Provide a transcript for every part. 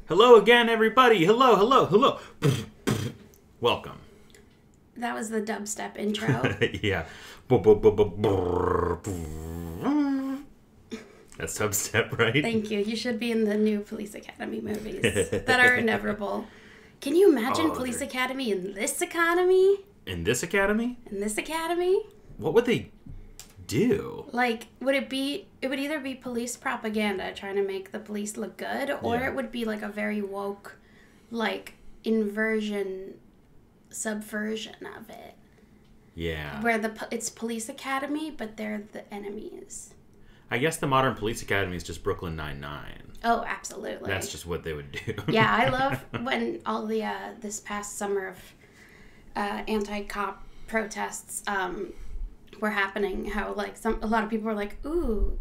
Hello again, everybody. Hello, hello, hello. Welcome. That was the dubstep intro. Yeah. That's dubstep, right? Thank you. You should be in the new Police Academy movies that are inevitable. Can you imagine Police Academy in this economy? In this academy? In this academy? What would they do? Like, it would either be police propaganda trying to make the police look good, or it would be like a very woke, like, subversion of it. Yeah. Where it's Police Academy, but they're the enemies. I guess the modern Police Academy is just Brooklyn Nine-Nine. Oh, absolutely. That's just what they would do. Yeah, I love when all the, this past summer of anti-cop protests were happening, how, like, a lot of people were like, ooh,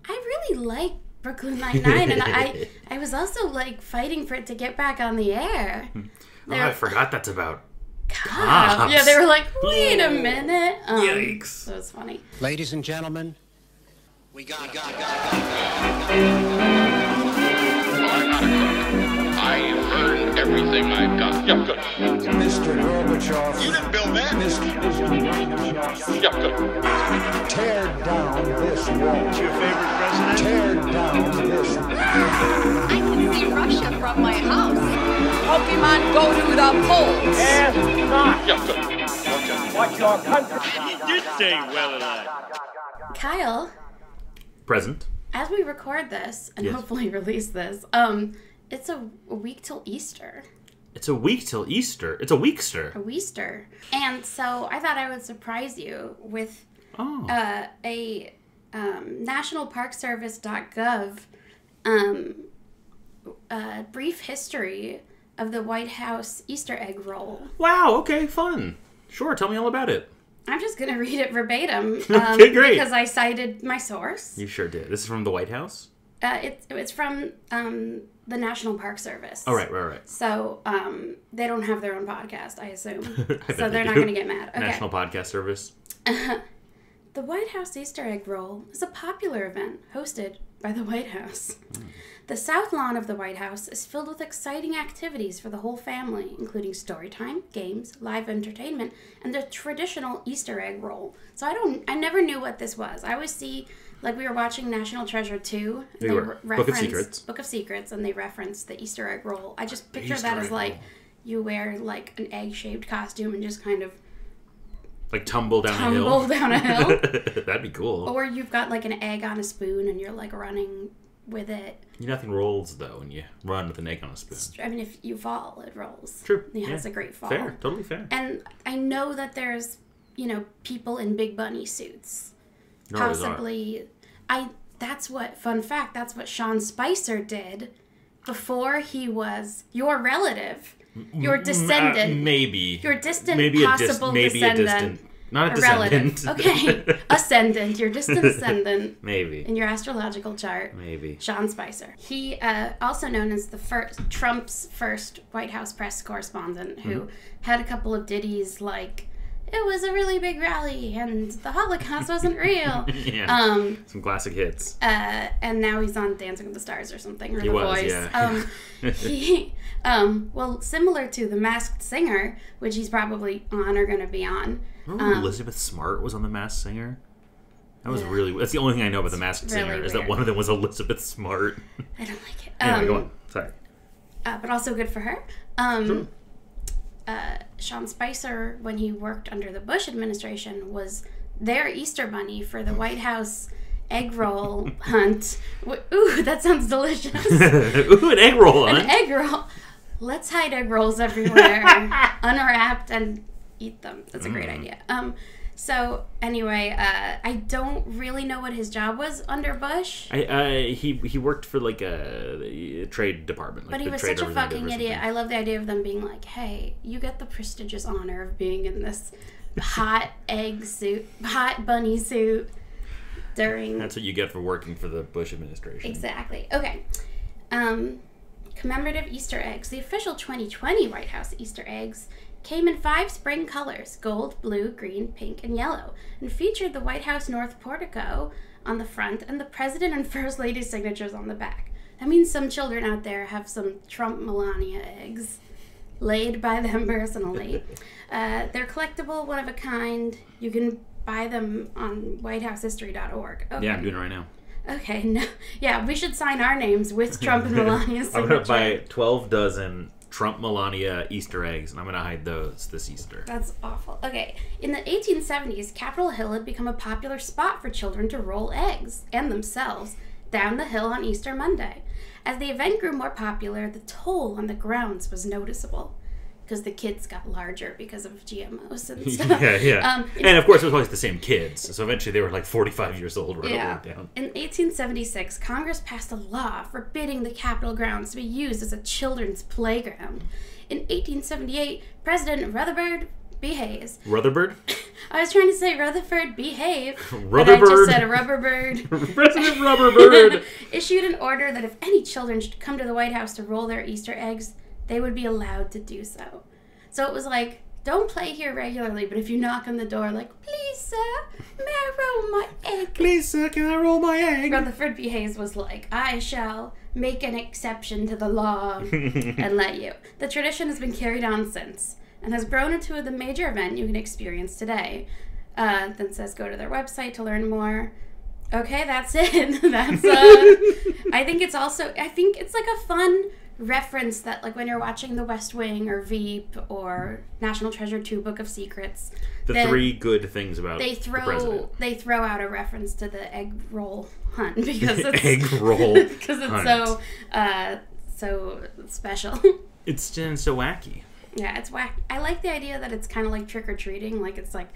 I really like Brooklyn Nine-Nine, and I was also, like, fighting for it to get back on the air. I forgot that's about cops. Yeah, they were like, wait a minute. Yikes. So it's funny. Ladies and gentlemen, we got Well, I'm not a crook. I've earned everything I've got. Yeah, good. Mr. Gorbachev. You didn't build that. Mr. Yeah, good. Tear down this wall. Your favorite president? Tear down this wall. I can see Russia from my house. Pokemon, go to the polls. Ask not Yeah, good. what your country. He did say well alive. Kyle, present. as we record this, and hopefully release this, it's a week till Easter. It's a week till Easter. It's a weekster. A Weester. And so I thought I would surprise you with a nationalparkservice.gov brief history of the White House Easter egg roll. Wow, okay, fun. Sure, tell me all about it. I'm just going to read it verbatim. Okay, great. Because I cited my source. You sure did. This is from the White House? It's from the National Park Service. Oh, right. So they don't have their own podcast, I assume. I So they're do. not going to get mad. Okay. National Podcast Service. The White House Easter egg roll is a popular event hosted by the White House. The South Lawn of the White House is filled with exciting activities for the whole family, including story time, games, live entertainment, and the traditional Easter egg roll. So I never knew what this was. I always see, like, we were watching National Treasure 2. And We were. Book of Secrets. Book of Secrets, and they reference the Easter egg roll. I just picture Easter that as, egg like, roll. you wear, like, an egg-shaped costume and just kind of Like tumble down a hill? down a hill. That'd be cool. Or you've got, like, an egg on a spoon and you're, like, running with it. Nothing rolls, though, when you run with an egg on a spoon. I mean, if you fall, it rolls. True. It has a great fall. Fair. Totally fair. And I know that there's, people in big bunny suits. There always are. Possibly. Fun fact, that's what Sean Spicer did before he was your relative. Your descendant. Maybe. Your distant maybe possible descendant. Not a relative. descendant. Okay. Ascendant. Your distant ascendant. Maybe. In your astrological chart. Maybe. Sean Spicer. He, also known as Trump's first White House press correspondent, who had a couple of ditties like, it was a really big rally and the Holocaust wasn't real. Yeah. Some classic hits. And now he's on Dancing with the Stars or something, or He The was, Voice. yeah. Well, similar to The Masked Singer, which he's probably on or going to be on. Remember Elizabeth Smart was on The Masked Singer? That was really... That's the only thing I know about The Masked really Singer, is that weird. one of them was Elizabeth Smart. I don't like it. Anyway, go on. Sorry. But also good for her. Sean Spicer, when he worked under the Bush administration, was their Easter bunny for the White House egg roll hunt. Ooh, that sounds delicious. Ooh, an egg roll hunt. An egg roll. Let's hide egg rolls everywhere, unwrapped, and eat them. That's a great idea. So anyway, I don't really know what his job was under Bush. He worked for like a trade department. Like But he was such a fucking idiot. I love the idea of them being like, hey, you get the prestigious honor of being in this hot bunny suit during... That's what you get for working for the Bush administration. Exactly. Okay. Commemorative Easter eggs. The official 2020 White House Easter eggs came in 5 spring colors: gold, blue, green, pink, and yellow, and featured the White House North Portico on the front and the President and First Lady's signatures on the back. That means some children out there have some Trump-Melania eggs laid by them personally. They're collectible, one of a kind. You can buy them on whitehousehistory.org. Okay. Yeah, I'm doing it right now. Okay, no. Yeah, we should sign our names with Trump and Melania's signature. I'm going to buy 12 dozen Trump-Melania Easter eggs, and I'm going to hide those this Easter. That's awful. Okay, in the 1870s, Capitol Hill had become a popular spot for children to roll eggs, and themselves, down the hill on Easter Monday. As the event grew more popular, the toll on the grounds was noticeable. Because the kids got larger because of GMOs and stuff. Yeah. And of course, it was always the same kids. So eventually they were like 45 years old when it went down. In 1876, Congress passed a law forbidding the Capitol grounds to be used as a children's playground. In 1878, President Rutherford B. Hayes. Rutherford? I was trying to say Rutherford behave. Rutherford. But I just said Rubberbird. President Rubberbird. Issued an order that if any children should come to the White House to roll their Easter eggs, they would be allowed to do so. So it was like, don't play here regularly, but if you knock on the door, like, please, sir, may I roll my egg? Please, sir, can I roll my egg? Rutherford B. Hayes was like, I shall make an exception to the law and let you. The tradition has been carried on since and has grown into the major event you can experience today. Then says go to their website to learn more. Okay, that's it. That's I think it's like a fun reference that, like, when you're watching The West Wing or Veep or National Treasure 2 Book of Secrets, the three good things about the president. They throw out a reference to the egg roll hunt because it's egg roll because it's hunt. so special. It's so wacky. Yeah, it's whack. I like the idea that it's kind of like trick-or-treating. Like, it's like,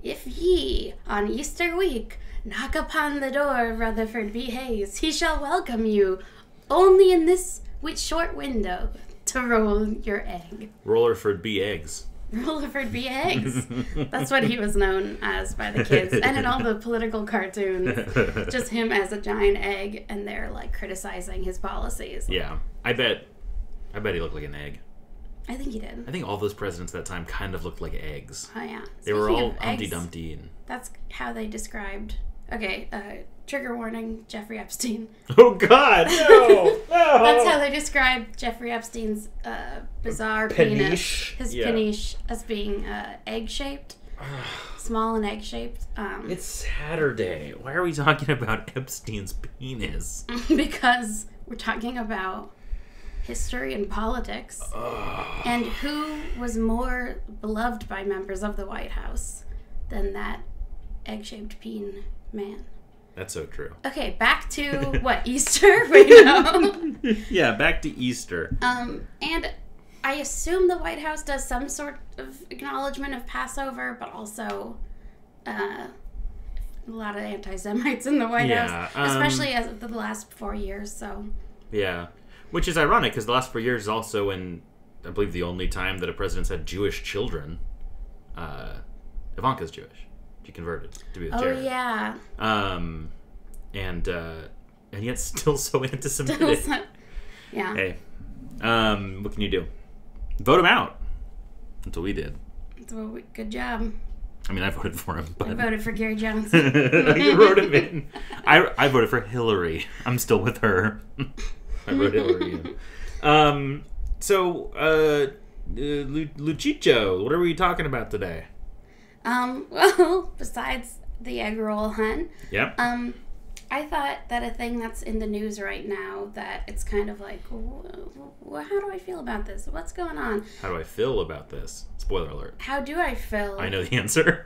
if ye, on Easter week, knock upon the door of Rutherford B. Hayes, he shall welcome you only in this short window to roll your egg. Rollerford B. Eggs. Rollerford B. Eggs. That's what he was known as by the kids. And in all the political cartoons, just him as a giant egg, and they're, like, criticizing his policies. Yeah. I bet he looked like an egg. I think he did. I think all those presidents at that time kind of looked like eggs. Oh, yeah. They were Speaking all of Humpty eggs, Dumpty. And... That's how they described... Okay, trigger warning, Jeffrey Epstein. Oh, God, no! That's how they described Jeffrey Epstein's bizarre penis. His peniche as being egg-shaped. Small and egg-shaped. It's Saturday. Why are we talking about Epstein's penis? Because we're talking about history and politics. And who was more beloved by members of the White House than that egg-shaped peen man? That's so true. Okay, back to what, Easter? Wait, no. Yeah, back to Easter. And I assume the White House does some sort of acknowledgement of Passover, but also a lot of anti-Semites in the White House, especially as of the last 4 years. So yeah, which is ironic because the last 4 years is also in, I believe, the only time that a president's had Jewish children. Ivanka's Jewish. She converted to be with Jared. Oh, yeah. And yet still so anti-Semitic. Yeah. Hey, what can you do? Vote him out. That's what we did. Good job. I mean, I voted for him, but I voted for Gary Johnson. You wrote him in. I voted for Hillary. I'm still with her. I wrote Hillary in. So, Lucicho, what are we talking about today? Well, besides the egg roll hunt, yep. I thought that a thing that's in the news right now that it's kind of like, how do I feel about this? What's going on? How do I feel about this? Spoiler alert. How do I feel? I know the answer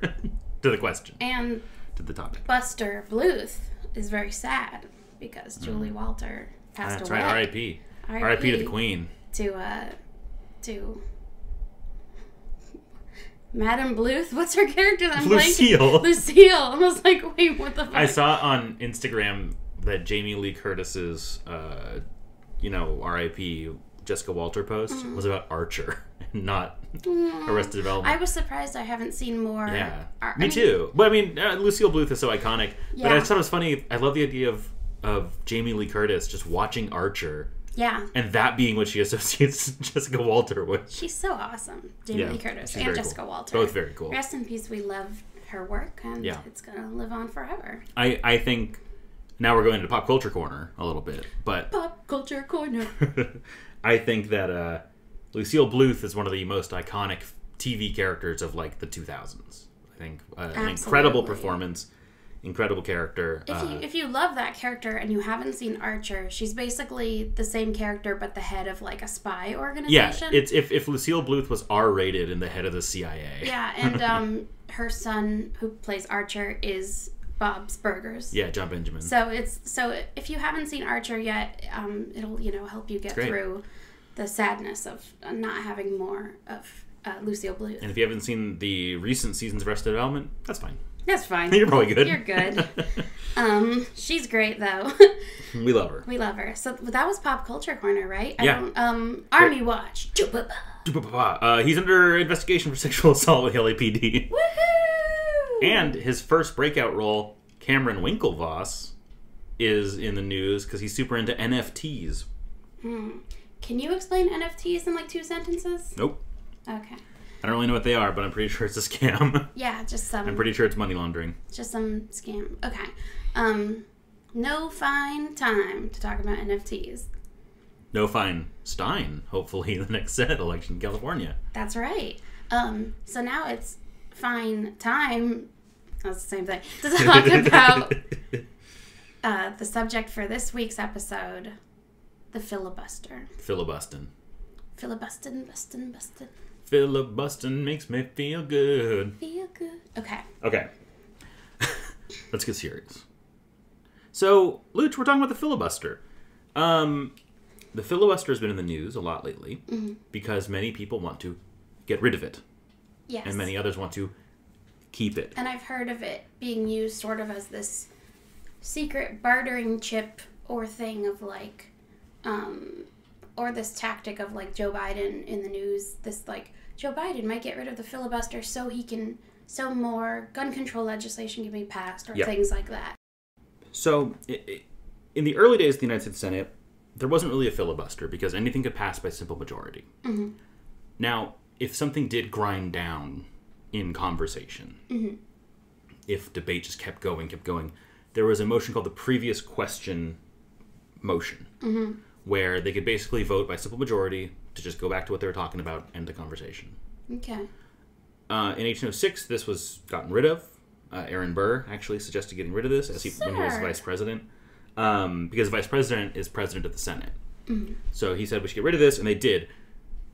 to the question. And to the topic. Buster Bluth is very sad because Julie Walter passed That's away. Right, R.I.P. R.I.P. to the Queen. To Madame Bluth? What's her character? Lucille. Lucille. I was like, wait, what the fuck? I saw on Instagram that Jamie Lee Curtis's, R.I.P. Jessica Walter post was about Archer, not Arrested Development. I was surprised I haven't seen more. Yeah, me too. But I mean, Lucille Bluth is so iconic. Yeah. But I just thought it was funny. I love the idea of Jamie Lee Curtis just watching Archer. Yeah. And that being what she associates Jessica Walter with. She's so awesome. Jamie Lee Curtis and Jessica Walter. Both very cool. Rest in peace. We love her work, and it's going to live on forever. I think Now we're going into Pop Culture Corner a little bit, but Pop Culture Corner. I think that Lucille Bluth is one of the most iconic TV characters of like the 2000s. I think an incredible performance, incredible character. If you love that character and you haven't seen Archer, she's basically the same character but the head of like a spy organization. Yeah, it's if Lucille Bluth was R-rated and the head of the CIA. Yeah, and her son who plays Archer is Bob's Burgers. Yeah, John Benjamin. So if you haven't seen Archer yet, it'll help you get through the sadness of not having more of Lucille Bluth. And if you haven't seen the recent seasons of Arrested Development, that's fine. That's fine. You're probably good. You're good. She's great though. We love her. We love her. So that was Pop Culture Corner, right? Yeah. Armie Watch. He's under investigation for sexual assault with LAPD. Woohoo! And his first breakout role, Cameron Winklevoss, is in the news because he's super into NFTs. Can you explain NFTs in like 2 sentences? Nope. Okay. I don't really know what they are, but I'm pretty sure it's a scam. Yeah, just some. I'm pretty sure it's money laundering. Just some scam. Okay. No fine time to talk about NFTs. No fine Stein, hopefully, in the next Senate election in California. That's right. So now it's fine time. That's the same thing. To talk about the subject for this week's episode, the filibuster. Filibustin. Filibustin, bustin'. Filibustin makes me feel good. Feel good. Okay. Let's get serious. So, Luch, we're talking about the filibuster. The filibuster has been in the news a lot lately because many people want to get rid of it. Yes. And many others want to keep it. And I've heard of it being used sort of as this secret bartering chip or thing of like, or this tactic of like Joe Biden in the news, this like, Joe Biden might get rid of the filibuster so more gun control legislation can be passed or things like that. So, in the early days of the United States Senate, there wasn't really a filibuster because anything could pass by simple majority. Mm-hmm. Now, if something did grind down in conversation, if debate just kept going, there was a motion called the previous question motion, where they could basically vote by simple majority to just go back to what they were talking about, end the conversation. Okay. In 1806, this was gotten rid of. Aaron Burr actually suggested getting rid of this when he was vice president, because vice president is president of the Senate. So he said we should get rid of this, and they did.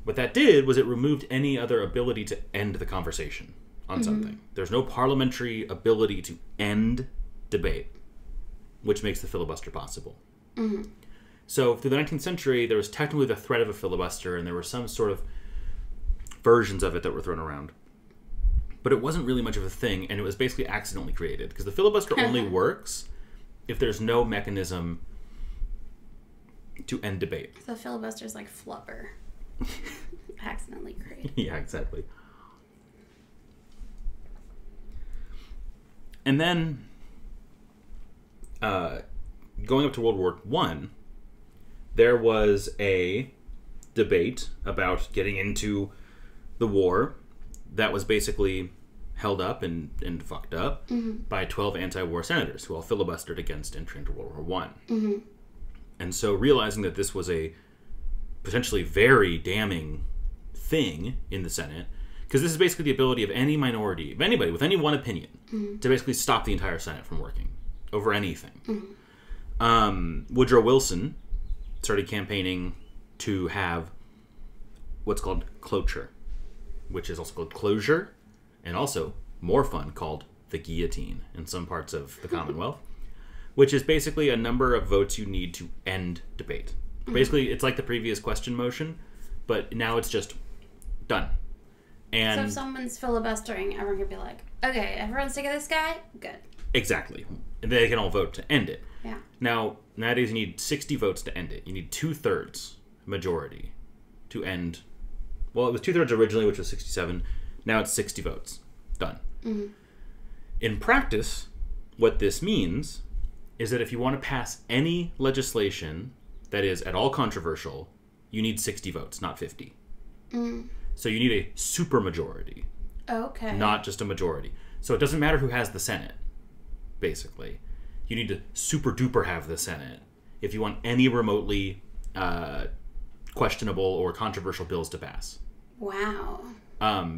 What that did was it removed any other ability to end the conversation on something. There's no parliamentary ability to end debate, which makes the filibuster possible. So through the 19th century, there was technically the threat of a filibuster, and there were some sort of versions of it that were thrown around. But it wasn't really much of a thing, and it was basically accidentally created, because the filibuster only works if there's no mechanism to end debate. So filibuster's like flubber. Accidentally created. Yeah, exactly. And then, going up to World War I, there was a debate about getting into the war that was basically held up and fucked up by 12 anti-war senators who all filibustered against entry into World War I. And so realizing that this was a potentially very damning thing in the Senate, because this is basically the ability of any minority, of anybody with any one opinion, to basically stop the entire Senate from working over anything. Woodrow Wilson started campaigning to have what's called cloture, which is also called closure, and also, more fun, called the guillotine in some parts of the Commonwealth, which is basically a number of votes you need to end debate. Basically, it's like the previous question motion, but now it's just done. And so if someone's filibustering, everyone can be like, okay, everyone's sick of this guy? Good. Exactly. And they can all vote to end it. Yeah. Now, nowadays you need 60 votes to end it. You need 2/3 majority to end. Well, it was 2/3 originally, which was 67. Now it's 60 votes. Done. In practice, what this means is that if you want to pass any legislation that is at all controversial, you need 60 votes, not 50. So you need a supermajority. Okay. Not just a majority. So it doesn't matter who has the Senate, basically. you need to super duper have the Senate if you want any remotely questionable or controversial bills to pass. Wow.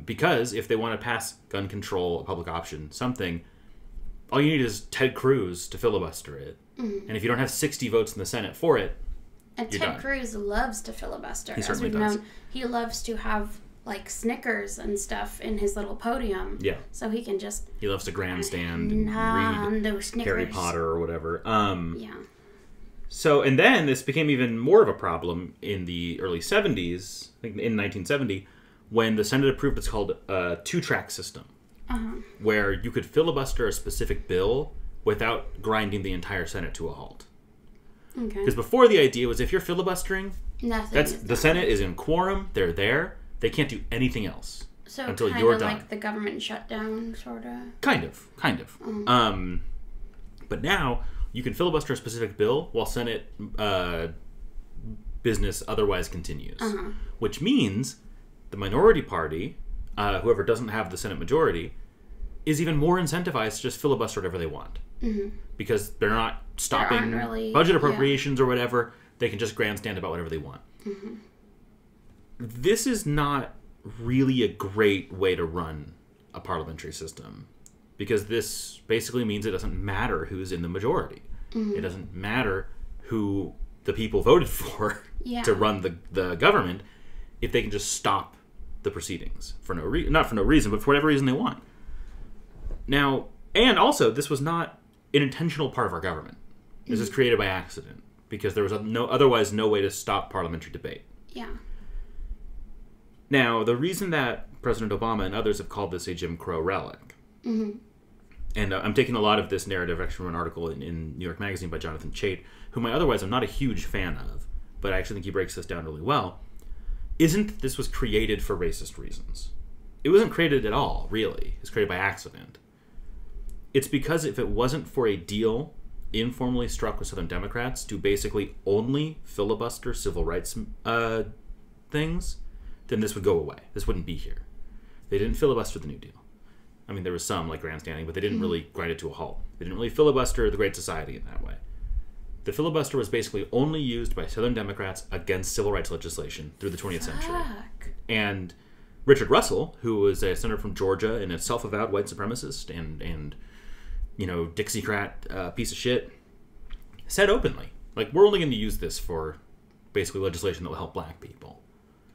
Because if they want to pass gun control, a public option, something, all you need is Ted Cruz to filibuster it. And if you don't have 60 votes in the Senate for it, and you're Ted done. Cruz loves to filibuster. He As certainly we've does. known, he loves to have like Snickers and stuff in his little podium. Yeah. So he can just He loves to grandstand and read no Snickers. Harry Potter or whatever. Yeah. So, and then this became even more of a problem in the early 70s, I think in 1970, when the Senate approved what's called a two-track system, where you could filibuster a specific bill without grinding the entire Senate to a halt. Okay. Because before the idea was if you're filibustering, Nothing. is the done. Senate is in quorum, they're there, they can't do anything else So until kind you're of done. like the government shutdown, sort of. Kind of. But now you can filibuster a specific bill while Senate business otherwise continues, which means the minority party, whoever doesn't have the Senate majority, is even more incentivized to just filibuster whatever they want, because they're not stopping really- budget appropriations or whatever. They can just grandstand about whatever they want. This is not really a great way to run a parliamentary system, because this basically means it doesn't matter who's in the majority. It doesn't matter who the people voted for to run the government if they can just stop the proceedings for no reason, not for no reason, but for whatever reason they want. Now, and also, this was not an intentional part of our government. This was created by accident because there was otherwise no way to stop parliamentary debate. Yeah. Now, the reason that President Obama and others have called this a Jim Crow relic, and I'm taking a lot of this narrative actually from an article in New York Magazine by Jonathan Chait, whom I otherwise am not a huge fan of, but I actually think he breaks this down really well, isn't that this was created for racist reasons. It wasn't created at all, really. It was created by accident. It's because if it wasn't for a deal informally struck with Southern Democrats to basically only filibuster civil rights things, then this would go away. This wouldn't be here. They didn't filibuster the New Deal. I mean, there was some, like grandstanding, but they didn't really grind it to a halt. They didn't really filibuster the Great Society in that way. The filibuster was basically only used by Southern Democrats against civil rights legislation through the 20th century. Fuck. And Richard Russell, who was a senator from Georgia and a self-avowed white supremacist and you know, Dixiecrat piece of shit, said openly, like, we're only going to use this for basically legislation that will help black people.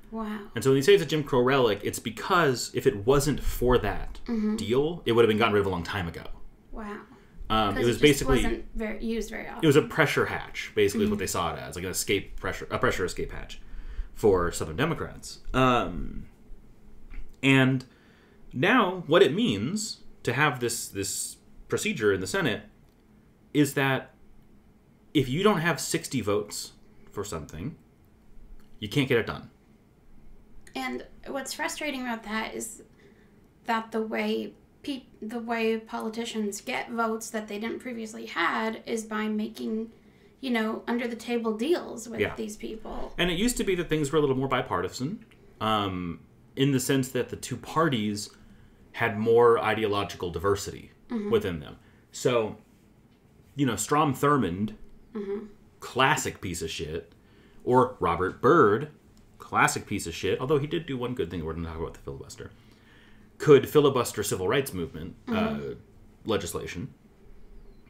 Wow. And so when you say it's a Jim Crow relic, it's because if it wasn't for that deal, it would have been gotten rid of a long time ago. Wow. It was basically wasn't used very often. it was a pressure hatch, basically, is what they saw it as, like a pressure escape hatch for Southern Democrats. And now what it means to have this procedure in the Senate is that if you don't have 60 votes for something, you can't get it done. And what's frustrating about that is that the way politicians get votes that they didn't previously had is by making, you know, under the table deals with these people. And it used to be that things were a little more bipartisan, in the sense that the two parties had more ideological diversity within them. So, you know, Strom Thurmond, classic piece of shit, or Robert Byrd, classic piece of shit, although he did do one good thing, we're going to talk about the filibuster, could filibuster civil rights movement legislation.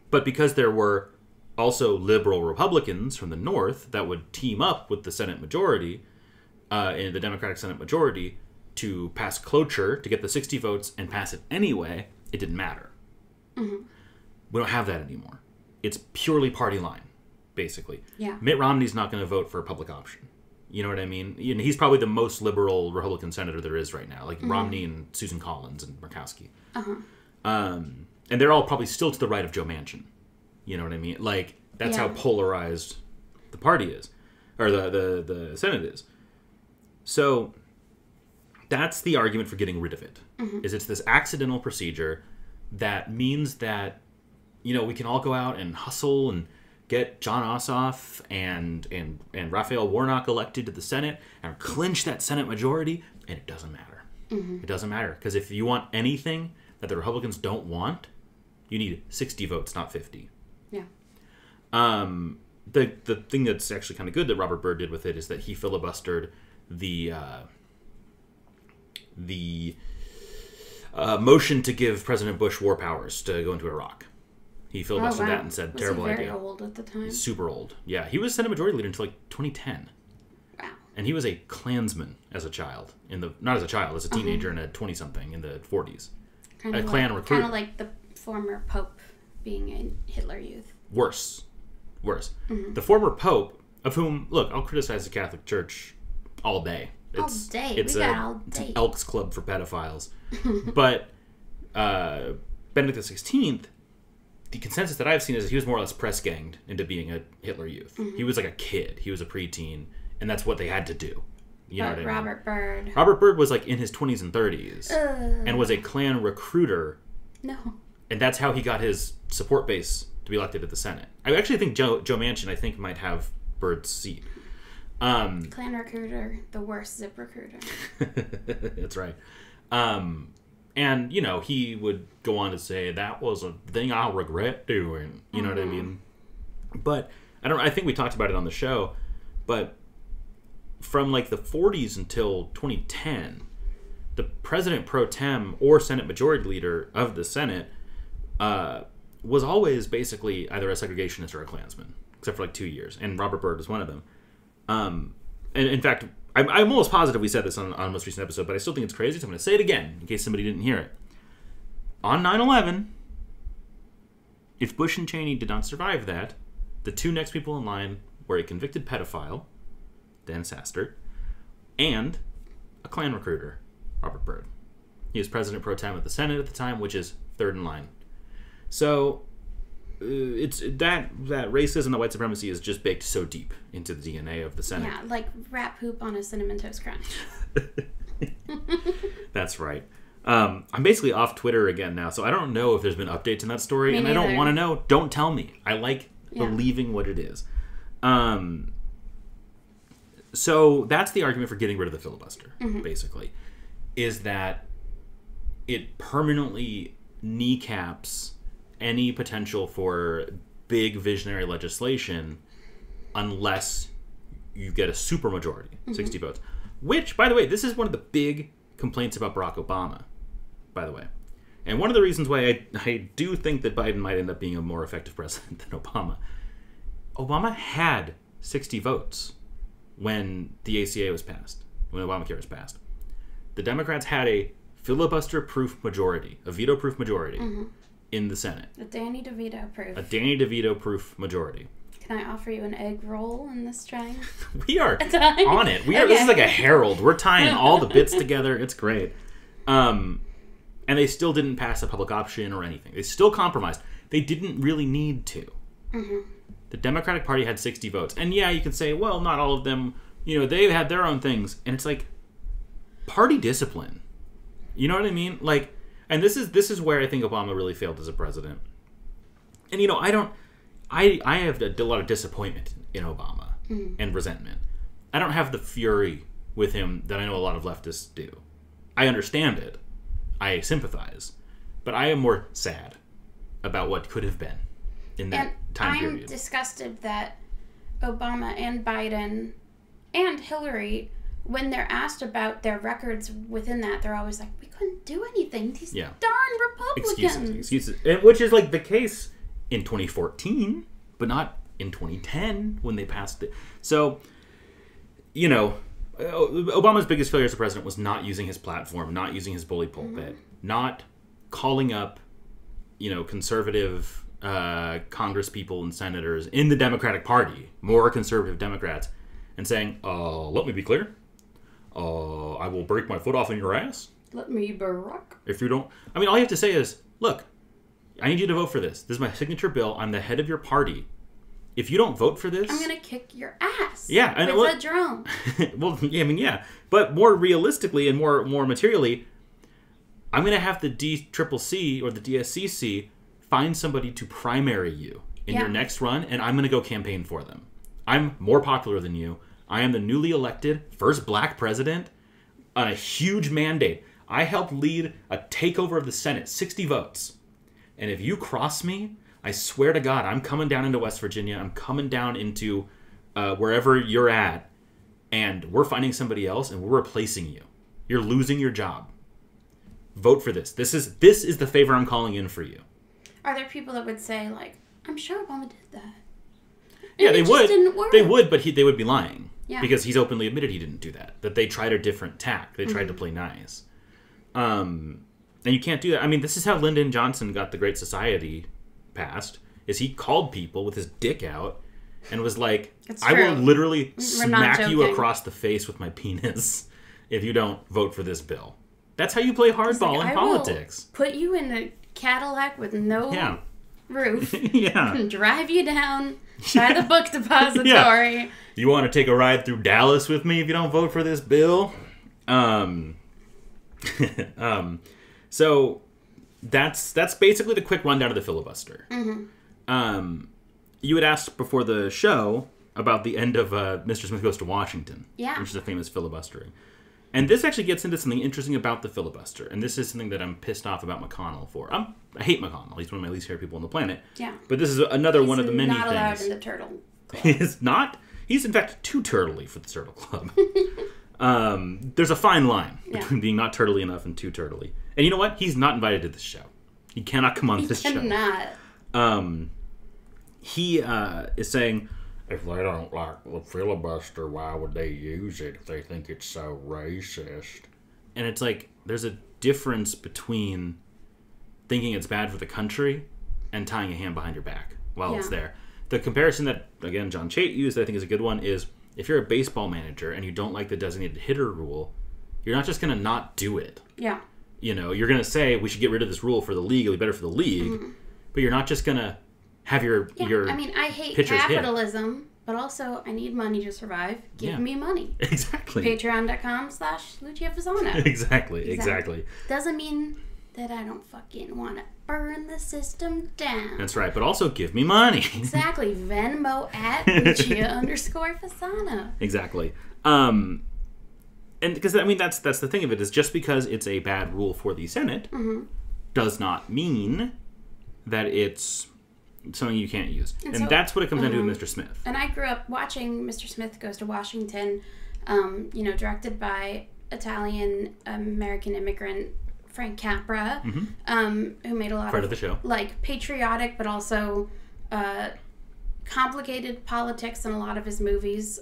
But because there were also liberal Republicans from the North that would team up with the Senate majority, in the Democratic Senate majority, to pass cloture, to get the 60 votes and pass it anyway, it didn't matter. We don't have that anymore. It's purely party line, basically. Yeah. Mitt Romney's not going to vote for a public option. You know what I mean? You know, he's probably the most liberal Republican senator there is right now, like Romney and Susan Collins and Murkowski. And they're all probably still to the right of Joe Manchin. You know what I mean? Like, that's how polarized the party is, or the Senate is. So that's the argument for getting rid of it. Is it's this accidental procedure that means that, you know, we can all go out and hustle and get John Ossoff and Raphael Warnock elected to the Senate and clinch that Senate majority, and it doesn't matter. It doesn't matter, because if you want anything that the Republicans don't want, you need 60 votes, not 50. Yeah. The thing that's actually kind of good that Robert Byrd did with it is that he filibustered the motion to give President Bush war powers to go into Iraq. He filibustered that and said, terrible idea. Was he very old at the time? He's super old. Yeah, he was Senate Majority Leader until like 2010. Wow. And he was a Klansman as a child. Not as a child, as a teenager and a 20-something in the 40s. A Klan recruit. Kind of like the former Pope being a Hitler Youth. Worse. The former Pope, of whom, look, I'll criticize the Catholic Church all day. It's an Elks Club for pedophiles. But Benedict XVI, the consensus that I've seen is that he was more or less press-ganged into being a Hitler Youth. He was like a kid. He was a preteen, and that's what they had to do. You know what I mean? Robert Byrd. Robert Byrd was like in his 20s and 30s and was a Klan recruiter. No. And that's how he got his support base to be elected at the Senate. I actually think Joe Manchin, might have Byrd's seat. Klan recruiter, the worst zip recruiter. That's right. And, you know, he would go on to say, that was a thing I'll regret doing. You know what I mean? But, I think we talked about it on the show, but from like the 40s until 2010, the president pro tem or Senate Majority Leader of the Senate was always basically either a segregationist or a Klansman, except for like 2 years. And Robert Byrd was one of them. And in fact, I'm almost positive we said this on the most recent episode, but I still think it's crazy, so I'm going to say it again in case somebody didn't hear it. On 9/11, if Bush and Cheney did not survive that, the two next people in line were a convicted pedophile, Dennis Hastert, and a Klan recruiter, Robert Byrd. He was president pro tem of the Senate at the time, which is third in line. So it's that racism, that white supremacy is just baked so deep into the DNA of the Senate. Yeah, like rat poop on a Cinnamon Toast Crunch. That's right. I'm basically off Twitter again now, so I don't know if there's been updates in that story, and I don't want to know. Don't tell me. I like believing what it is. So that's the argument for getting rid of the filibuster, basically, is that it permanently kneecaps any potential for big visionary legislation unless you get a supermajority, 60 votes. Which, by the way, this is one of the big complaints about Barack Obama, by the way. And one of the reasons why I do think that Biden might end up being a more effective president than Obama. Obama had 60 votes when the ACA was passed, when Obamacare was passed. The Democrats had a filibuster-proof majority, a veto-proof majority in the Senate. A Danny DeVito-proof. A Danny DeVito-proof majority. Can I offer you an egg roll in this trying? We are on it. We are. Okay. This is like a herald. We're tying all the bits together. It's great. And they still didn't pass a public option or anything. They still compromised. They didn't really need to. The Democratic Party had 60 votes. And yeah, you can say, well, not all of them, you know, they had their own things. And it's like, party discipline. You know what I mean? Like, and this is where I think Obama really failed as a president. And, you know, I have a lot of disappointment in Obama and resentment. I don't have the fury with him that I know a lot of leftists do. I understand it. I sympathize. But I am more sad about what could have been in that time period. I'm disgusted that Obama and Biden and Hillary, when they're asked about their records within that, they're always like, we couldn't do anything. These darn Republicans. Excuses. Which is like the case in 2014, but not in 2010 when they passed it. So, you know, Obama's biggest failure as a president was not using his platform, not using his bully pulpit, not calling up, you know, conservative Congress people and senators in the Democratic Party, more conservative Democrats, and saying, let me be clear. I will break my foot off in your ass. Let me Barack. If you don't... I mean, all you have to say is, look, I need you to vote for this. This is my signature bill. I'm the head of your party. If you don't vote for this... I'm going to kick your ass. Yeah. And with a drone. Well, yeah, I mean, yeah. But more realistically and more materially, I'm going to have the DCCC or the DSCC find somebody to primary you in your next run, and I'm going to go campaign for them. I'm more popular than you. I am the newly elected first black president on a huge mandate. I helped lead a takeover of the Senate, 60 votes. And if you cross me I swear to God, I'm coming down into West Virginia. I'm coming down into wherever you're at, and we're finding somebody else, and we're replacing you. You're losing your job. Vote for this. This is the favor I'm calling in for you. Are there people that would say, like, I'm sure Obama did that? Yeah, And they it would. just didn't work. They would, but they would be lying. Yeah. Because he's openly admitted he didn't do that. That they tried a different tack. They tried to play nice. And you can't do that. I mean, this is how Lyndon Johnson got the Great Society passed, is he called people with his dick out and was like, It's I will true. literally We're not smack you joking. across the face with my penis if you don't vote for this bill. That's how you play hardball in I politics. will put you in a Cadillac with no Yeah. roof Yeah. and drive you down by the book depository. You want to take a ride through Dallas with me if you don't vote for this bill? So that's basically the quick rundown of the filibuster. You had asked before the show about the end of Mr. Smith Goes to Washington, Yeah. which is a famous filibustering. And this actually gets into something interesting about the filibuster. And this is something that I'm pissed off about McConnell for. I hate McConnell. He's one of my least favorite people on the planet. Yeah. But this is another one of the many not allowed things. in the turtle club. He's not. He's in fact too turtly for the Turtle Club. There's a fine line between being not turtly enough and too turtly. And you know what? He's not invited to this show. He cannot come on this show. Cannot. He is saying, if they don't like the filibuster, why would they use it if they think it's so racist? And it's like, there's a difference between thinking it's bad for the country and tying a hand behind your back while it's there. The comparison that, again, John Chait used, that I think is a good one, is if you're a baseball manager and you don't like the designated hitter rule, you're not just going to not do it. Yeah. You know, you're going to say, we should get rid of this rule for the league, it'll be better for the league, but you're not just going to have your I mean, I hate pitchers capitalism, but also I need money to survive. Give me money. Exactly. Patreon.com/Lucia Fasano. Exactly. Doesn't mean that I don't fucking want to burn the system down. That's right, but also give me money. Exactly. Venmo at Lucia_Fasano. Exactly. And because, I mean, that's the thing of it, is just because it's a bad rule for the Senate does not mean that it's something you can't use. And so, that's what it comes down to with Mr. Smith. And I grew up watching Mr. Smith Goes to Washington, directed by Italian-American immigrant Frank Capra, who made a lot Part of the show. like patriotic but also complicated politics in a lot of his movies,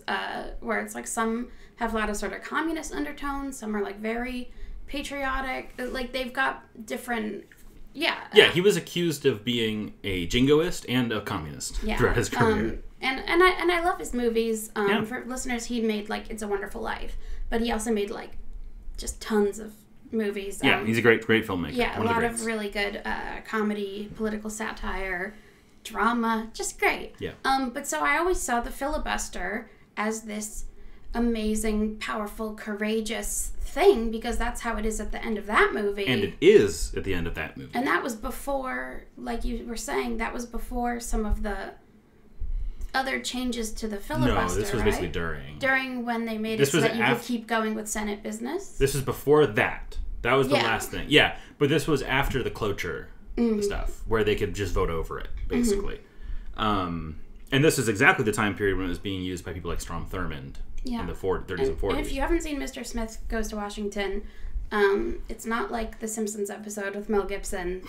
where it's like some have a lot of sort of communist undertones, some are like very patriotic, like they've got different. Yeah, he was accused of being a jingoist and a communist throughout his career. And I love his movies. For listeners, he made like It's a Wonderful Life, but he also made like just tons of movies. Yeah, he's a great filmmaker. Yeah, One a lot the of really good comedy, political satire, drama, just great. Yeah. But so I always saw the filibuster as this amazing, powerful, courageous thing, because that's how it is at the end of that movie. And it is at the end of that movie. And that was before, like you were saying, that was before some of the other changes to the filibuster. No, this was basically during. During when they made This it so was that you could keep going with Senate business. This was before that. That was the last thing. Yeah, but this was after the cloture stuff, where they could just vote over it, basically. And this is exactly the time period when it was being used by people like Strom Thurmond in the 30s and 40s. And if you haven't seen Mr. Smith Goes to Washington, it's not like the Simpsons episode with Mel Gibson,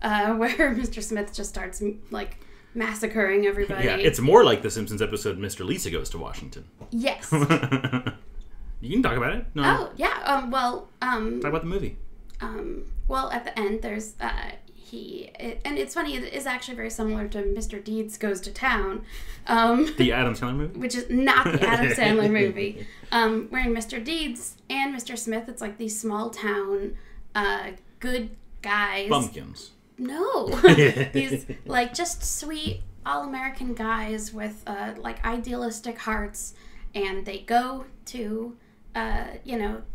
where Mr. Smith just starts like massacring everybody. Yeah, it's more like the Simpsons episode Mr. Lisa Goes to Washington. Yes. You can talk about it. No. Oh, yeah. Talk about the movie. Well, at the end, there's and it's funny, it is actually very similar to Mr. Deeds Goes to Town. The Adam Sandler movie? Which is not the Adam Sandler movie. Where in Mr. Deeds and Mr. Smith, it's like these small town, good guys. Bumpkins. No. These, like, just sweet, all-American guys with, like, idealistic hearts. And they go to,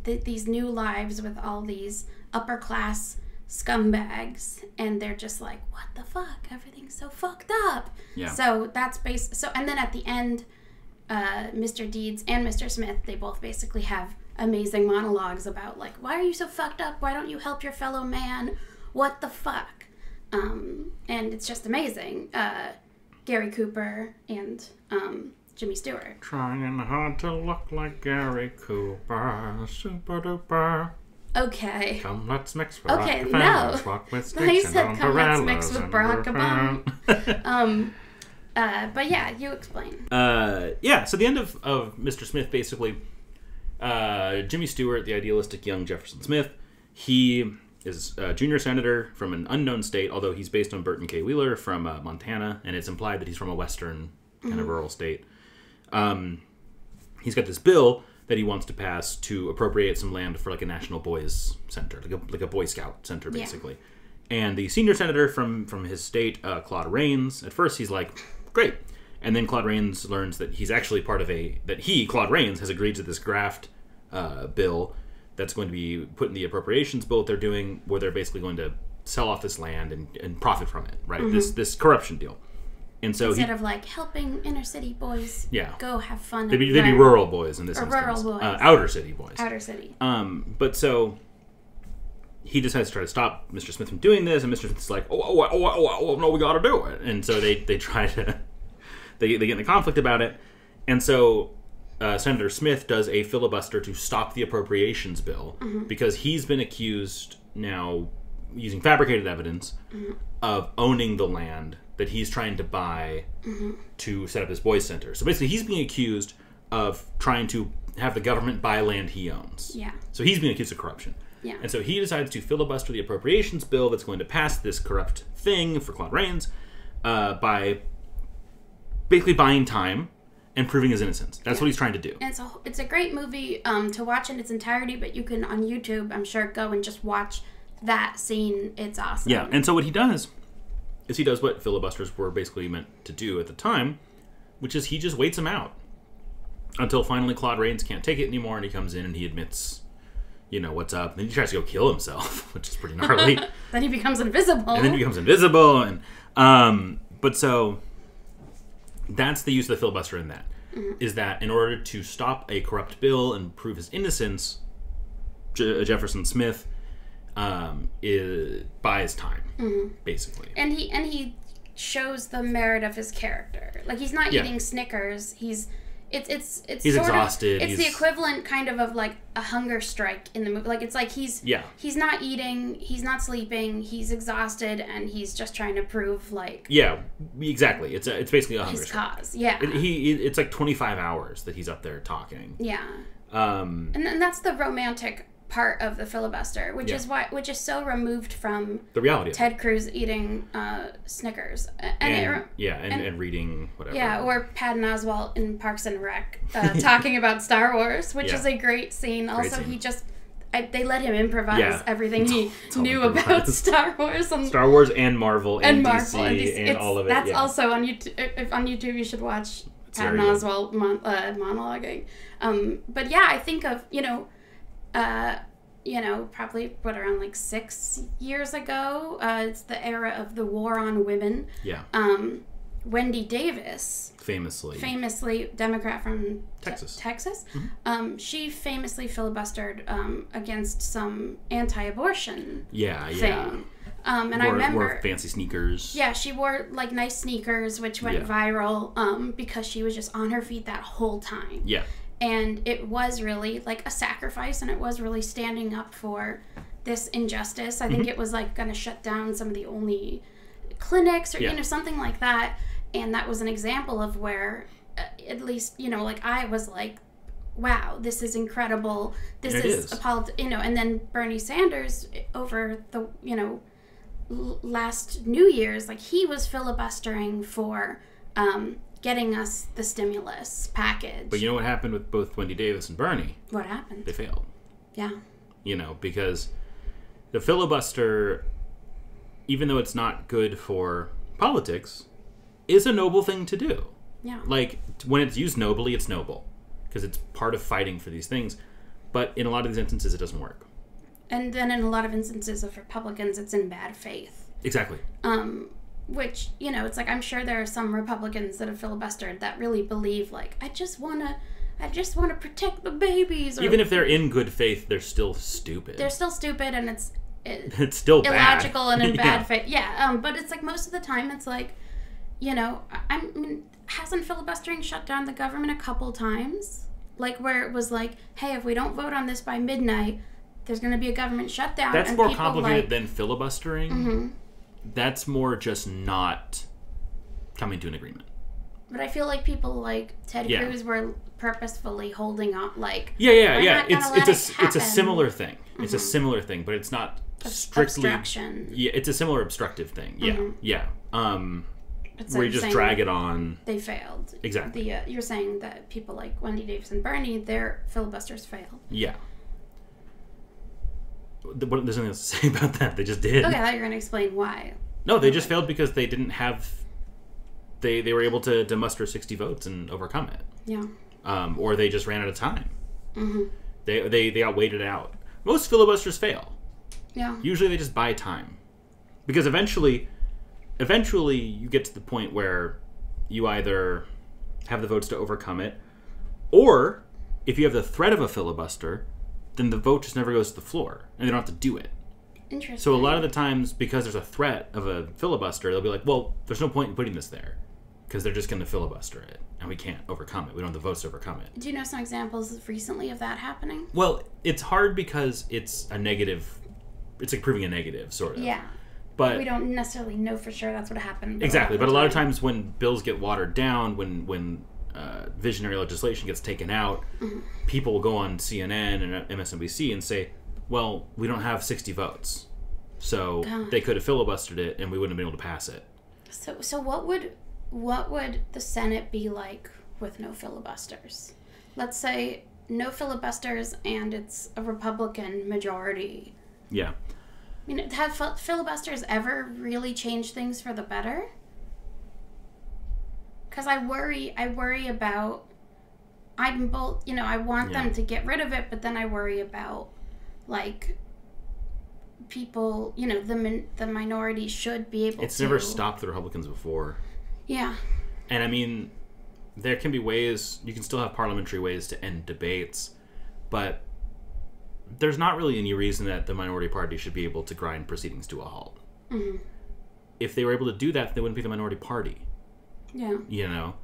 these new lives with all these upper-class scumbags, and they're just like, what the fuck, everything's so fucked up. So that's and then at the end, Mr. Deeds and Mr. Smith, they both basically have amazing monologues about like, why are you so fucked up, why don't you help your fellow man, what the fuck. And it's just amazing. Gary Cooper and Jimmy Stewart. Trying hard to look like Gary Cooper, super duper. Okay. Come, let's mix with Okay, rock no. Rock with He sticks said, and "Come, let's umbrellas mix with and Barack rubber." Obama. But yeah, you explain. Yeah, so the end of Mr. Smith, basically, Jimmy Stewart, the idealistic young Jefferson Smith, he is a junior senator from an unknown state, although he's based on Burton K. Wheeler from Montana, and it's implied that he's from a western kind of rural state. He's got this bill that he wants to pass to appropriate some land for like a national boys center, like a Boy Scout center, basically. Yeah. And the senior senator from his state, Claude Rains, at first he's like, great. And then Claude Rains learns that he's actually part of Claude Rains, has agreed to this graft bill that's going to be put in the appropriations bill that they're doing, where they're basically going to sell off this land and profit from it, right? This corruption deal. And so instead of like helping inner city boys go have fun. They'd be rural boys in this instance. Rural boys. Outer city boys. Outer city. But so he decides to try to stop Mr. Smith from doing this, and Mr. Smith's like, oh, no, we got to do it. And so they try to, they get in a conflict about it. And so Senator Smith does a filibuster to stop the appropriations bill because he's been accused now, using fabricated evidence, of owning the land that he's trying to buy to set up his boys center. So basically he's being accused of trying to have the government buy land he owns. Yeah. So he's being accused of corruption. Yeah. And so he decides to filibuster the appropriations bill that's going to pass this corrupt thing for Claude Rains by basically buying time and proving his innocence. That's what he's trying to do. And it's a great movie to watch in its entirety, but you can, on YouTube, I'm sure, go and just watch that scene. It's awesome. Yeah, and so what he does is he does what filibusters were basically meant to do at the time, which is he just waits him out until finally Claude Rains can't take it anymore, and he comes in and he admits, what's up. And then he tries to go kill himself, which is pretty gnarly. Then he becomes invisible. But so that's the use of the filibuster in that, is that in order to stop a corrupt bill and prove his innocence, Jefferson Smith buys time, basically. And he shows the merit of his character. Like, he's not eating Snickers. He's exhausted. It's the equivalent kind of like a hunger strike in the movie. Like, it's like he's not eating, he's not sleeping, he's exhausted, and he's just trying to prove like exactly. It's basically a hunger strike. Cause. Yeah. It's like 25 hours that he's up there talking. Yeah. And then that's the romantic part of the filibuster, which is so removed from the reality of Ted Cruz eating Snickers and reading whatever. Yeah, or Patton Oswalt in Parks and Rec talking about Star Wars, which is a great scene. They let him improvise everything he knew about Star Wars and Marvel and DC and all of it. That's also on YouTube. If on YouTube, you should watch Patton Oswalt monologuing. But yeah, I think of probably around like 6 years ago. It's the era of the war on women. Yeah. Wendy Davis, famously Democrat from Texas. Mm-hmm. She famously filibustered against some anti-abortion thing. And I remember wore fancy sneakers. Yeah, she wore like nice sneakers, which went viral because she was just on her feet that whole time. Yeah. And it was really like a sacrifice, and it was really standing up for this injustice. I think it was like going to shut down some of the only clinics or something like that. And that was an example of where, at least, like I was like, wow, this is incredible. This is and then Bernie Sanders over the, last New Year's, like he was filibustering for getting us the stimulus package. But you know what happened with both Wendy Davis and Bernie? What happened? They failed. Yeah. Because the filibuster, even though it's not good for politics, is a noble thing to do. Yeah. Like, when it's used nobly, it's noble. Because it's part of fighting for these things. But in a lot of these instances, it doesn't work. And then in a lot of instances of Republicans, it's in bad faith. Exactly. Which, it's like, I'm sure there are some Republicans that have filibustered that really believe, like, I just want to protect the babies. Or, even if they're in good faith, they're still stupid. They're still stupid, and it's it's still illogical bad. and in Yeah. bad faith. Yeah, but it's like most of the time it's like, you know, I mean, hasn't filibustering shut down the government a couple times? Like where it was like, hey, if we don't vote on this by midnight, there's going to be a government shutdown. That's and more people, complicated like, than filibustering. That's more just not coming to an agreement. But I feel like people like Ted Yeah. Cruz were purposefully holding on, like, Yeah. we're not gonna let it It's a happen. similar thing. It's a similar thing, but it's not strictly obstruction. Yeah, it's a similar obstructive thing. Yeah. It's Where you like just saying drag it on. They failed. Exactly. You're saying that people like Wendy Davis and Bernie, their filibusters failed. Yeah. There's nothing else to say about that. They just did. Okay, I thought you were going to explain why. No, they just failed because they didn't have. They were able to muster 60 votes and overcome it. Yeah. Or they just ran out of time. They outweighed it out. Most filibusters fail. Yeah. Usually they just buy time, because eventually you get to the point where you either have the votes to overcome it, or if you have the threat of a filibuster, then the vote just never goes to the floor and they don't have to do it. Interesting. So a lot of the times, because there's a threat of a filibuster, they'll be like, well, there's no point in putting this there because they're just going to filibuster it and we can't overcome it. We don't have the votes to overcome it. Do you know some examples recently of that happening? Well, it's hard because it's a negative. It's like proving a negative, sort of. Yeah. But We don't necessarily know for sure that's what happened. exactly. But a lot of times when bills get watered down, when visionary legislation gets taken out, people will go on CNN and MSNBC and say, well, we don't have 60 votes. So they could have filibustered it and we wouldn't have been able to pass it. So what would the Senate be like with no filibusters? Let's say no filibusters and it's a Republican majority. Yeah. I mean, have filibusters ever really changed things for the better? Because I worry about, I'm both, you know, I want them to get rid of it, but then I worry about, like, people, you know, the minority should be able to. It's never stopped the Republicans before. Yeah. And I mean, there can be ways, you can still have parliamentary ways to end debates, but there's not really any reason that the minority party should be able to grind proceedings to a halt. If they were able to do that, they wouldn't be the minority party. Yeah. You know?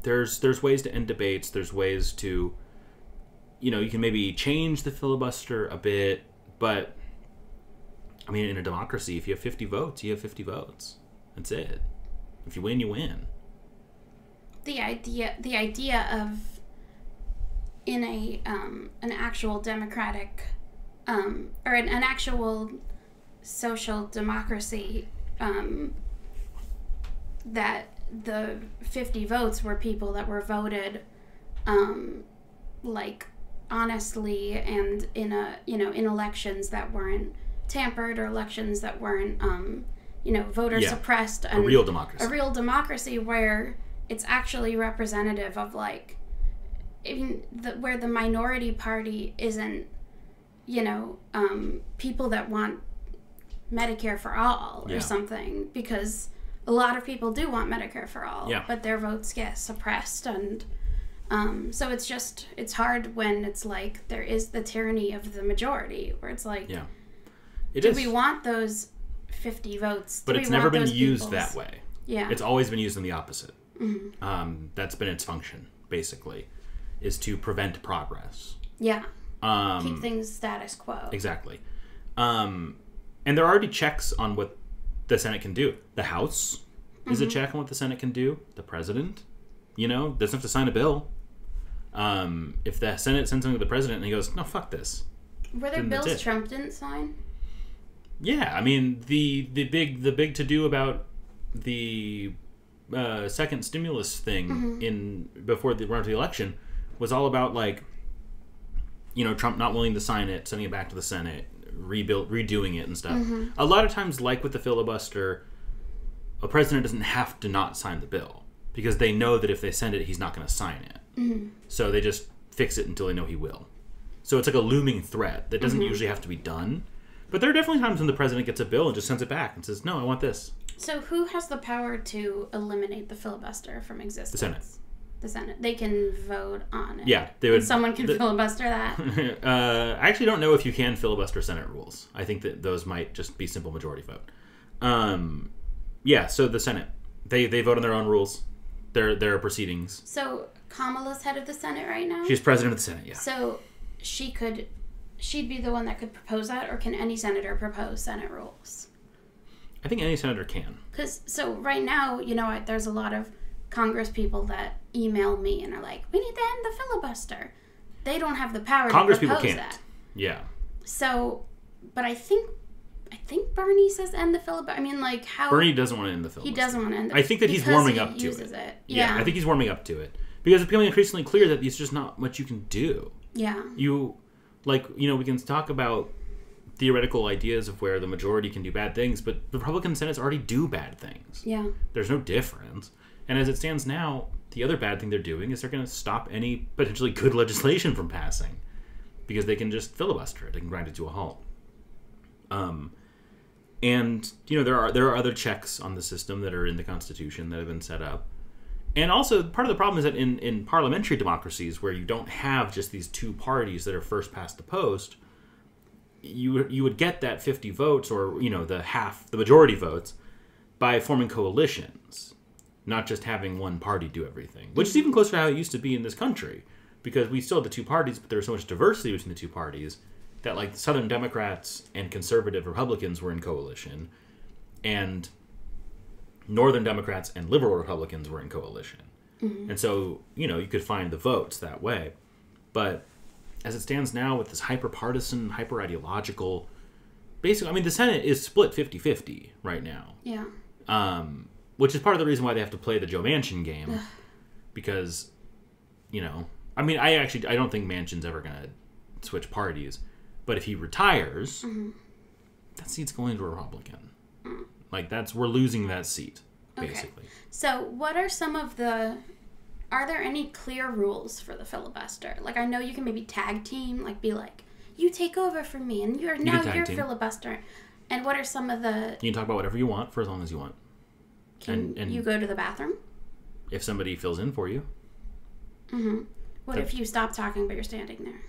There's ways to end debates, there's ways to, you know, you can maybe change the filibuster a bit, but I mean, in a democracy, if you have 50 votes, you have 50 votes. That's it. If you win, you win. The idea of in a an actual democratic or an actual social democracy that the 50 votes were people that were voted like honestly and in a, you know, in elections that weren't tampered or elections that weren't you know, voter suppressed, and a real democracy. A real democracy where it's actually representative of, like, where the minority party isn't, you know, people that want Medicare for all or something, because a lot of people do want Medicare for all, but their votes get suppressed, and so it's hard when it's like there is the tyranny of the majority, where it's like, do we want those 50 votes? But it's never been used that way. Yeah. It's always been used in the opposite. That's been its function, basically, is to prevent progress. Yeah. Keep things status quo. Exactly. And there are already checks on what the Senate can do. The House is a check on what the Senate can do. The President, you know, doesn't have to sign a bill. If the Senate sends something to the President and he goes, no, fuck this. Were there then that's bills it. Trump didn't sign? Yeah, I mean, the big to-do about the second stimulus thing before the run to the election was all about, like, you know, Trump not willing to sign it, sending it back to the Senate, redoing it and stuff. A lot of times, like with the filibuster, a president doesn't have to not sign the bill because they know that if they send it, he's not going to sign it. So they just fix it until they know he will. So it's like a looming threat that doesn't usually have to be done. But there are definitely times when the president gets a bill and just sends it back and says, no, I want this. So who has the power to eliminate the filibuster from existence? The Senate. The Senate. They can vote on it. Yeah, they would. And someone can filibuster that. I actually don't know if you can filibuster Senate rules. I think that those might just be simple majority vote. Yeah, so the Senate, they vote on their own rules, their proceedings. So Kamala's head of the Senate right now? She's president of the Senate, yeah. So she'd be the one that could propose that, or can any senator propose Senate rules? I think any senator can. So right now, there's a lot of Congress people that email me and are like, we need to end the filibuster. They don't have the power Congress to propose people can't. that. Yeah. So, but I think Bernie says end the filibuster. I mean, like, how... Bernie doesn't want to end the filibuster. He doesn't want to end it. I think that he's warming up to uses it. Yeah, I think he's warming up to it. Because it's becoming increasingly clear that it's just not much you can do. Yeah. We can talk about theoretical ideas of where the majority can do bad things, but Republican Senates already do bad things. Yeah. There's no difference. And as it stands now, the other bad thing they're doing is they're going to stop any potentially good legislation from passing. Because they can just filibuster it. They can grind it to a halt. And there are other checks on the system that are in the Constitution that have been set up. And also, part of the problem is that in parliamentary democracies, where you don't have just these two parties that are first past the post, you would get that 50 votes, or the majority votes, by forming coalitions, not just having one party do everything. Which is even closer to how it used to be in this country, because we still had the two parties, but there was so much diversity between the two parties that, like, Southern Democrats and conservative Republicans were in coalition, and Northern Democrats and liberal Republicans were in coalition. Mm-hmm. And so, you could find the votes that way. But as it stands now with this hyper-partisan, hyper-ideological... Basically, the Senate is split 50-50 right now. Yeah. Which is part of the reason why they have to play the Joe Manchin game. Ugh. Because, I don't think Manchin's ever going to switch parties. But if he retires, that seat's going to a Republican. We're losing that seat, basically. Okay. So what are some of are there any clear rules for the filibuster? Like, I know you can maybe tag team, be like, you take over for me, and you're filibuster. And what are some of the... You can talk about whatever you want for as long as you want. Can you go to the bathroom? If somebody fills in for you. Mm-hmm. What if you stop talking but you're standing there?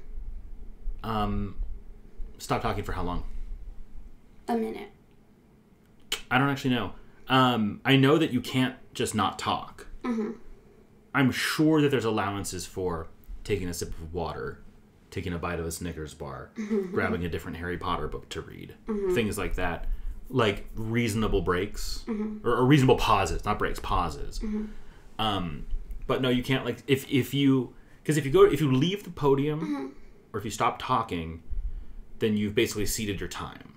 Stop talking for how long? A minute. I don't actually know. I know that you can't just not talk. Mm-hmm. I'm sure that there's allowances for taking a sip of water, taking a bite of a Snickers bar, grabbing a different Harry Potter book to read, things like that. Like reasonable breaks, or reasonable pauses, not breaks, pauses. But no, you can't, if you leave the podium, or if you stop talking, then you've basically ceded your time.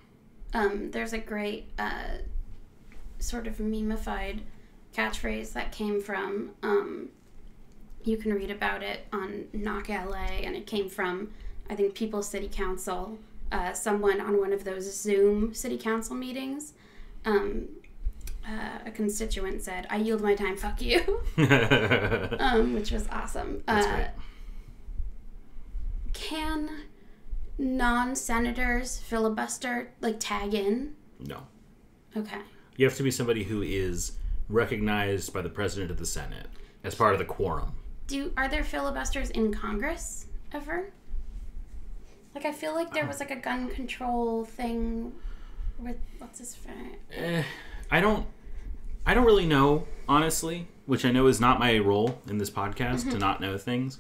There's a great sort of memified catchphrase that came from, you can read about it on Knock LA, and it came from, I think, People's City Council. Someone on one of those Zoom city council meetings, a constituent said, "I yield my time, fuck you," which was awesome. That's great. Can non-senators filibuster, tag in? No. Okay. You have to be somebody who is recognized by the president of the Senate as part of the quorum. Are there filibusters in Congress ever? I feel like there was a gun control thing with what's his face? I don't really know, honestly, which I know is not my role in this podcast to not know things.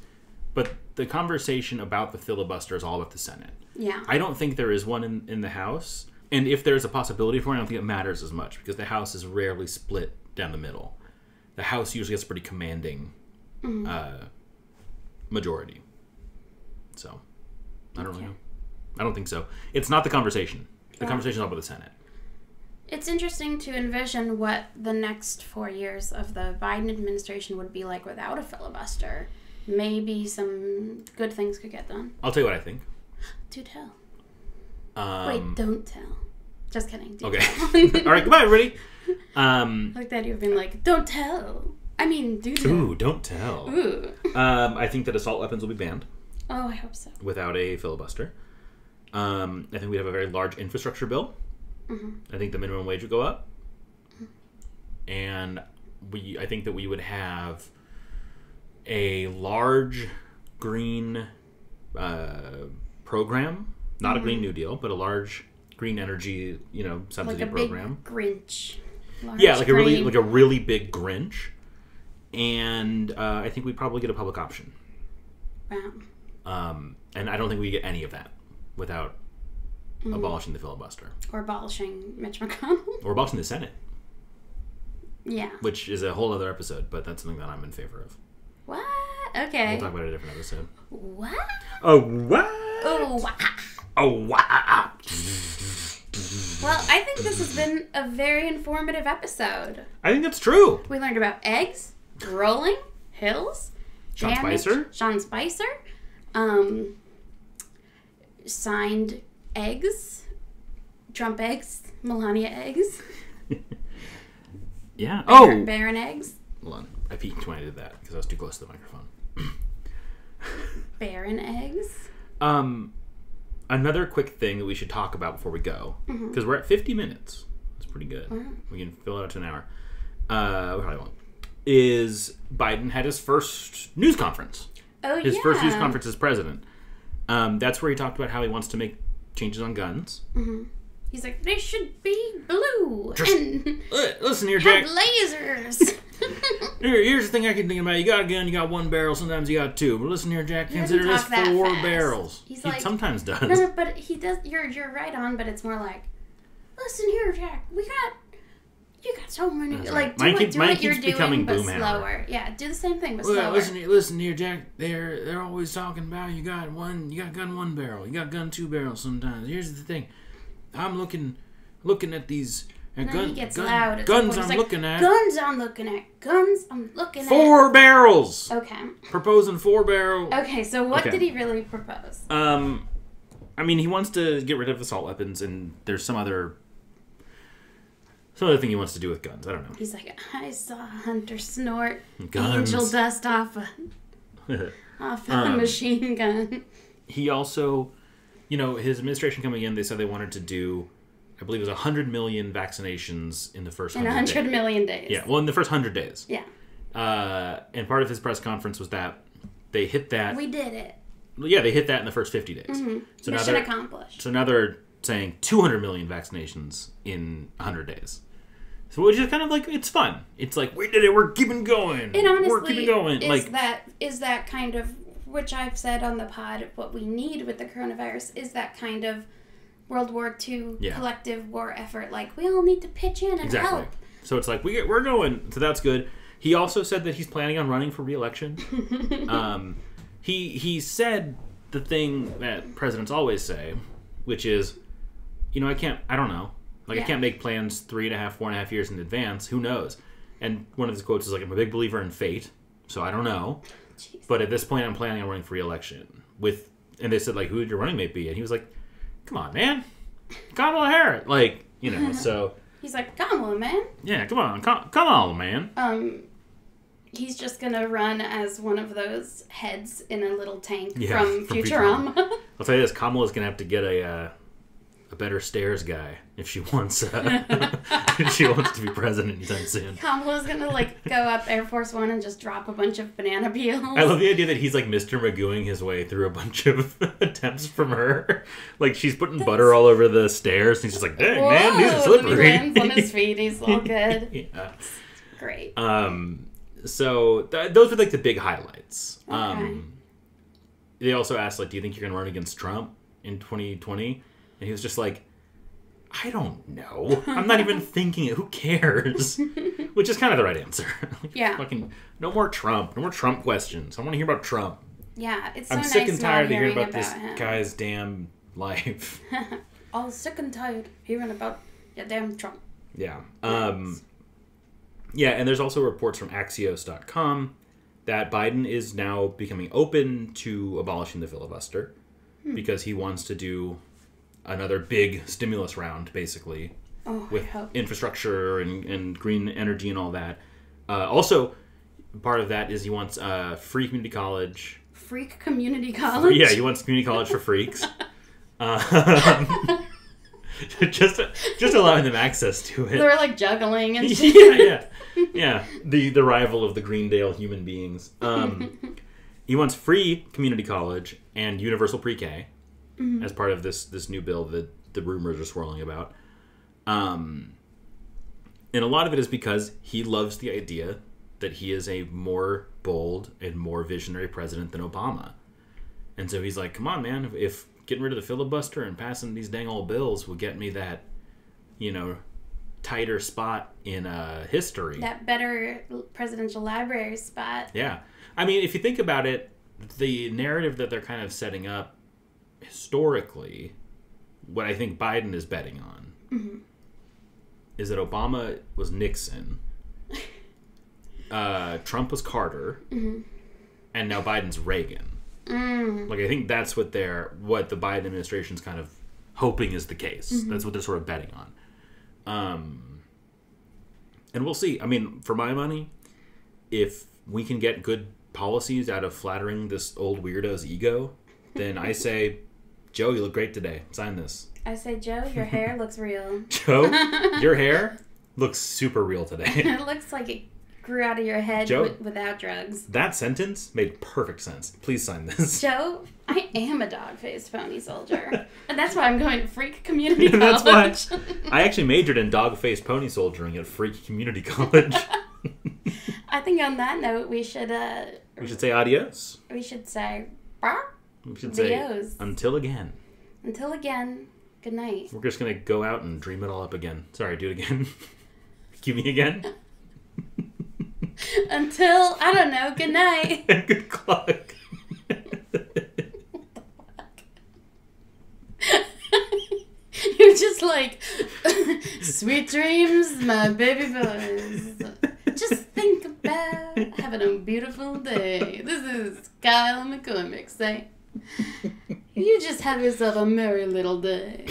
But the conversation about the filibuster is all about the Senate. Yeah. I don't think there is one in the House. And if there's a possibility for it, I don't think it matters as much because the House is rarely split down the middle. The House usually gets a pretty commanding majority. So, I don't really know. I don't think so. It's not the conversation. The conversation is all about the Senate. It's interesting to envision what the next 4 years of the Biden administration would be like without a filibuster. Maybe some good things could get done. I'll tell you what I think. Do tell. Wait, don't tell. Just kidding. Okay. All right, goodbye, everybody. Like that you've been like, don't tell. I mean, do tell. Ooh, don't tell. Ooh. I think that assault weapons will be banned. Oh, I hope so. Without a filibuster. I think we'd have a very large infrastructure bill. I think the minimum wage would go up. And I think that we would have a large green program, not a Green New Deal, but a large green energy, subsidy like a program. big Grinch. Yeah, like a really big Grinch, and I think we'd probably get a public option. Wow. And I don't think we get any of that without abolishing the filibuster Or abolishing Mitch McConnell. or abolishing the Senate, Yeah. which is a whole other episode, but that's something that I'm in favor of. What? Okay. We'll talk about it in a different episode. What? Oh, what? Oh, wow. Oh, wow. Well, I think this has been a very informative episode. I think that's true. We learned about eggs, rolling, hills, Sean damage, Spicer. Sean Spicer, signed eggs, Trump eggs, Melania eggs, Yeah. Oh! Baron eggs, Hold on. I peeked when I did that because I was too close to the microphone. Baron eggs. Another quick thing that we should talk about before we go, because we're at 50 minutes. That's pretty good. Wow. We can fill it out to an hour. We probably won't. Is Biden had his first news conference. Oh, His yeah. first news conference as president. That's where he talked about how he wants to make changes on guns. He's like, they should be blue Just- and Listen here, Jack. have lasers. Here's the thing I can think about. You got a gun, you got one barrel, sometimes you got two. But listen here, Jack, He consider doesn't this talk that 4 fast. barrels. He's He like- sometimes does. No, but he does. You're right on. But it's more like, listen here, Jack. You got so many. That's Like, right. do Mine what you're keeps becoming doing, but Boomhammer. slower. Yeah, do the same thing, but Well, slower. listen here, Jack. They're always talking about you got gun 1 barrel, you got gun 2 barrels sometimes. Here's the thing, I'm looking at these And then he gets loud. At guns. some point. I'm He's looking like, at Guns I'm looking at. Guns I'm looking 4 barrels. at. Okay. Proposing 4 barrels. Okay. So what Okay. did he really propose? I mean, he wants to get rid of assault weapons, and there's some other thing he wants to do with guns. I don't know. He's like, I saw Hunter snort Guns. angel dust off a machine gun. He also, his administration coming in, they said they wanted to do, I believe it was 100 million vaccinations in the first In 100 100 days. million days. Yeah, well, in the first 100 days. Yeah. And part of his press conference was that they hit that. We did it. Yeah, they hit that in the first 50 days. So now Mission they're, accomplished. So now they're saying 200 million vaccinations in 100 days. So which is kind of like, it's fun. It's like, we did it, we're keeping going. And honestly, we're keeping going. is that kind of, which I've said on the pod, what we need with the coronavirus is that kind of World War II collective war effort. Like, we all need to pitch in and Exactly. help. So it's like, we're going. So that's good. He also said that he's planning on running for re-election. He said the thing that presidents always say, which is, I don't know. Like, I can't make plans 4.5 years in advance. Who knows? And one of his quotes is like, I'm a big believer in fate, so I don't know. Jeez. But at this point, I'm planning on running for re-election. And they said, like, who would your running mate be? And he was like, come on, man. Kamala Harris. Like, so. He's like, Kamala, man. Yeah, come on. Come on, man. He's just gonna run as one of those heads in a little tank Yeah, from from Futurama. I'll tell you this, Kamala's going to have to get a better stairs guy if she wants if she wants to be president anytime soon. Kamala's gonna go up Air Force One and just drop a bunch of banana peels. I love the idea that he's like Mr. Magooing his way through a bunch of attempts from her. Like she's putting butter all over the stairs and he's just like, dang, man, these are And slippery. he lands on his feet. He's all good. Yeah. Great. So those were like the big highlights. Okay. They also asked, like, do you think you're going to run against Trump in 2020? And he was just like, I don't know. I'm not even thinking it. Who cares? Which is kind of the right answer. Yeah. Fucking no more Trump. No more Trump questions. I want to hear about Trump. Yeah, it's so I'm nice sick and tired of not hearing about this him. guy's damn life. All sick and tired hearing about your damn Trump. Yeah. Yeah, and there's also reports from Axios.com that Biden is now becoming open to abolishing the filibuster because he wants to do another big stimulus round, basically, with infrastructure and green energy and all that. Also, part of that is he wants free community college. Freak community college? Yeah, he wants community college for freaks. Just allowing them access to it. They're like juggling and shit. Yeah. Yeah, the rival of the Greendale human beings. He wants free community college and universal pre-K as part of this new bill that the rumors are swirling about. And a lot of it is because he loves the idea that he is a more bold and more visionary president than Obama. And so he's like, come on, man, if getting rid of the filibuster and passing these dang old bills will get me that, tighter spot in history. That better presidential library spot. Yeah. I mean, if you think about it, the narrative that they're kind of setting up historically, what I think Biden is betting on is that Obama was Nixon, Trump was Carter, and now Biden's Reagan. Like, I think that's what the Biden administration's kind of hoping is the case. That's what they're sort of betting on. And we'll see. I mean, for my money, if we can get good policies out of flattering this old weirdo's ego, then I say, Joe, you look great today. Sign this. I say, Joe, your hair looks real. Joe, your hair looks super real today. It looks like it grew out of your head Joe, without drugs. That sentence made perfect sense. Please sign this. Joe, I am a dog-faced pony soldier. And that's why I'm going to Freak Community College. That's why I actually majored in dog-faced pony soldiering at Freak Community College. I think on that note, we should say adios. We should say, bark. We should say, Adios. Until again. Until again, good night. We're just going to go out and dream it all up again. Sorry, do it again. Cue me again. Until, I don't know, good night. Good clock. You're just like, sweet dreams, my baby boys. Just think about having a beautiful day. This is Kyle McCormick saying, you just have yourself a merry little day.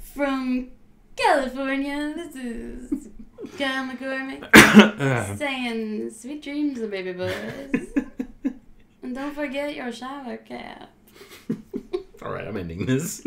From California, this is Kyle McCormick saying, sweet dreams, baby boys. And don't forget your shower cap. All right, I'm ending this.